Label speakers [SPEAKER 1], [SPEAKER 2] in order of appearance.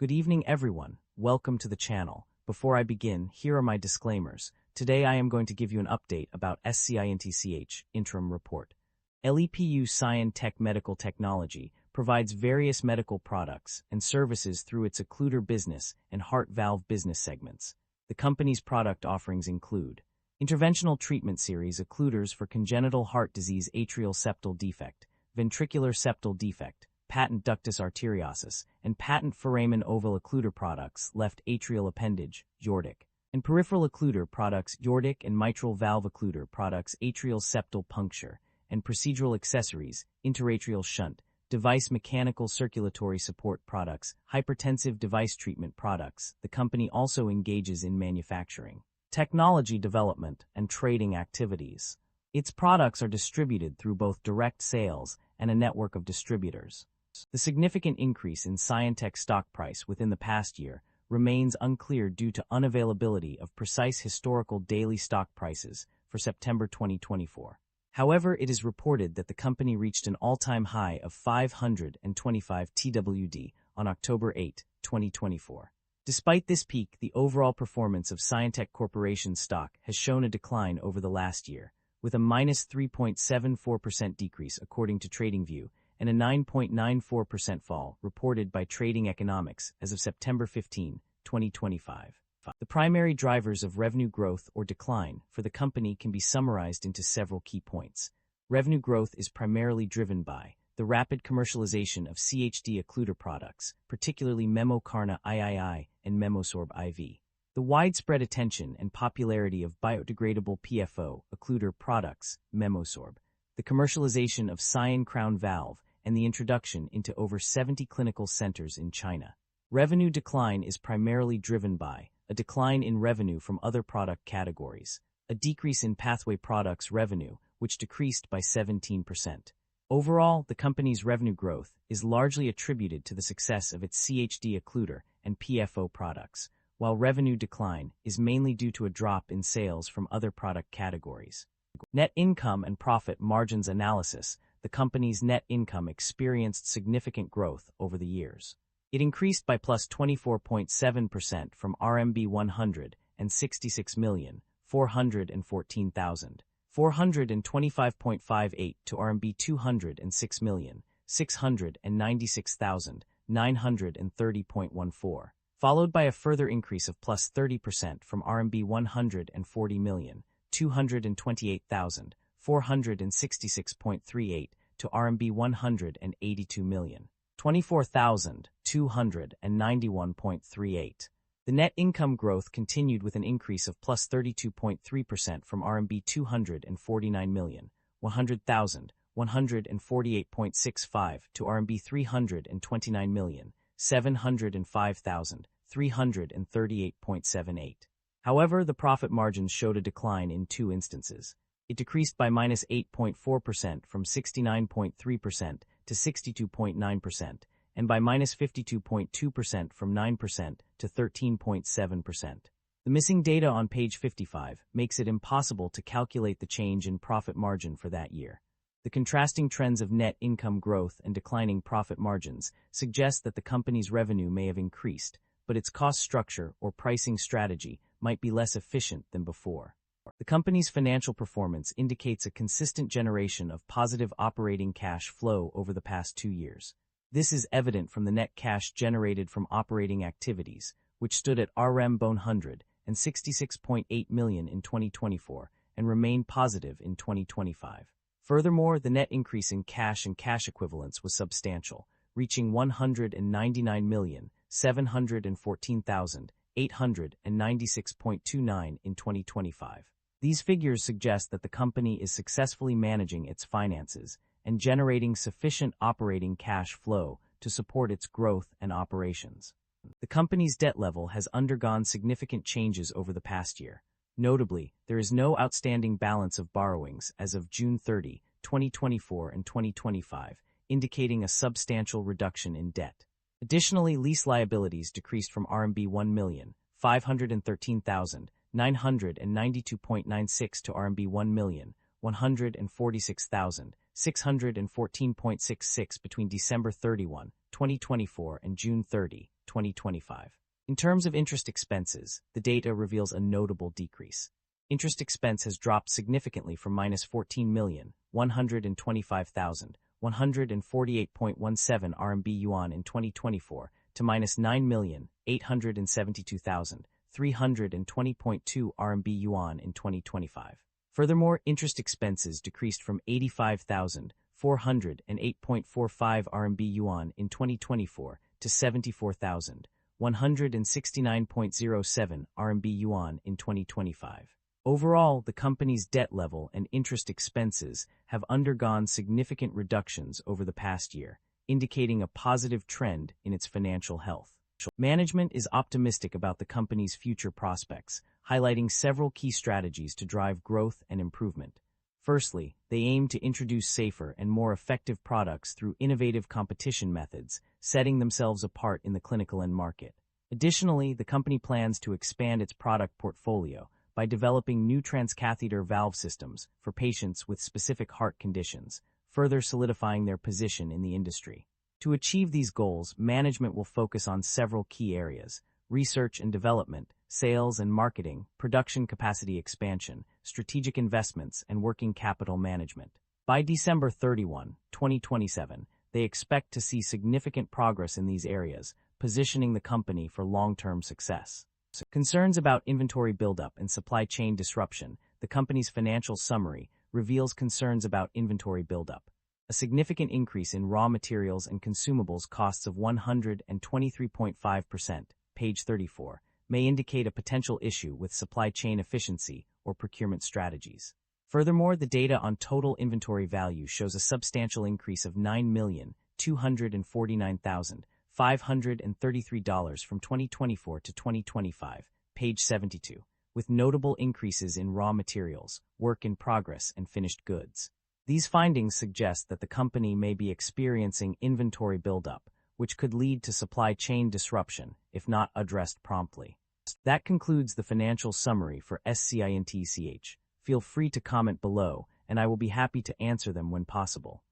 [SPEAKER 1] Good evening, everyone. Welcome to the channel. Before I begin, here are my disclaimers. Today I am going to give you an update about SCIENTECH interim report. LEPU SCIENTECH Medical Technology provides various medical products and services through its occluder business and heart valve business segments. The company's product offerings include interventional treatment series occluders for congenital heart disease, atrial septal defect, ventricular septal defect, patent ductus arteriosus, and patent foramen oval occluder products, left atrial appendage, aortic, and peripheral occluder products, aortic and mitral valve occluder products, atrial septal puncture, and procedural accessories, interatrial shunt, device mechanical circulatory support products, hypertensive device treatment products. The company also engages in manufacturing, technology development, and trading activities. Its products are distributed through both direct sales and a network of distributors. The significant increase in SCIENTECH stock price within the past year remains unclear due to unavailability of precise historical daily stock prices for September 2024. However, it is reported that the company reached an all-time high of 525 TWD on October 8, 2024. Despite this peak, the overall performance of SCIENTECH Corporation stock has shown a decline over the last year, with a minus 3.74% decrease according to TradingView and a 9.94% fall reported by Trading Economics as of September 15, 2025. The primary drivers of revenue growth or decline for the company can be summarized into several key points. Revenue growth is primarily driven by the rapid commercialization of CHD occluder products, particularly Memocarna III and Memosorb IV. The widespread attention and popularity of biodegradable PFO occluder products, Memosorb. The commercialization of Scion Crown Valve and the introduction into over 70 clinical centers in China. Revenue decline is primarily driven by a decline in revenue from other product categories, a decrease in pathway products revenue, which decreased by 17%. Overall, the company's revenue growth is largely attributed to the success of its CHD occluder and PFO products, while revenue decline is mainly due to a drop in sales from other product categories. Net income and profit margins analysis. The company's net income experienced significant growth over the years. It increased by plus 24.7% from RMB 166,414,425.58 to RMB 206,696,930.14, followed by a further increase of plus 30% from RMB 140,228,466.38 to RMB 182,024,291.38. The net income growth continued with an increase of plus 32.3% from RMB 249,100,148.65 to RMB 329,705,338.78. However, the profit margins showed a decline in two instances. It decreased by minus 8.4% from 69.3% to 62.9%, and by minus 52.2% from 9% to 13.7%. The missing data on page 55 makes it impossible to calculate the change in profit margin for that year. The contrasting trends of net income growth and declining profit margins suggest that the company's revenue may have increased, but its cost structure or pricing strategy might be less efficient than before. The company's financial performance indicates a consistent generation of positive operating cash flow over the past 2 years. This is evident from the net cash generated from operating activities, which stood at RM 166.8 million in 2024 and remained positive in 2025. Furthermore, the net increase in cash and cash equivalents was substantial, reaching 199,714,896.29 in 2025. These figures suggest that the company is successfully managing its finances and generating sufficient operating cash flow to support its growth and operations. The company's debt level has undergone significant changes over the past year. Notably, there is no outstanding balance of borrowings as of June 30, 2024 and 2025, indicating a substantial reduction in debt. Additionally, lease liabilities decreased from RMB 1,513,992.96 to RMB 1,146,614.66 between December 31, 2024 and June 30, 2025. In terms of interest expenses, the data reveals a notable decrease. Interest expense has dropped significantly from -14,125,148.17 RMB yuan in 2024 to -9,872,320.2 RMB yuan in 2025. Furthermore, interest expenses decreased from 85,408.45 RMB yuan in 2024 to 74,169.07 RMB yuan in 2025. Overall, the company's debt level and interest expenses have undergone significant reductions over the past year, indicating a positive trend in its financial health. Management is optimistic about the company's future prospects, highlighting several key strategies to drive growth and improvement. Firstly, they aim to introduce safer and more effective products through innovative competition methods, setting themselves apart in the clinical end market. Additionally, the company plans to expand its product portfolio by developing new transcatheter valve systems for patients with specific heart conditions, further solidifying their position in the industry. To achieve these goals, management will focus on several key areas: research and development, sales and marketing, production capacity expansion, strategic investments, and working capital management. By December 31, 2027, they expect to see significant progress in these areas, positioning the company for long-term success. Concerns about inventory buildup and supply chain disruption. The company's financial summary reveals concerns about inventory buildup. A significant increase in raw materials and consumables costs of 123.5%, page 34, may indicate a potential issue with supply chain efficiency or procurement strategies. Furthermore, the data on total inventory value shows a substantial increase of $9,249,533 from 2024 to 2025, page 72, with notable increases in raw materials, work in progress, and finished goods. These findings suggest that the company may be experiencing inventory buildup, which could lead to supply chain disruption if not addressed promptly. That concludes the financial summary for SCIENTECH. Feel free to comment below, and I will be happy to answer them when possible.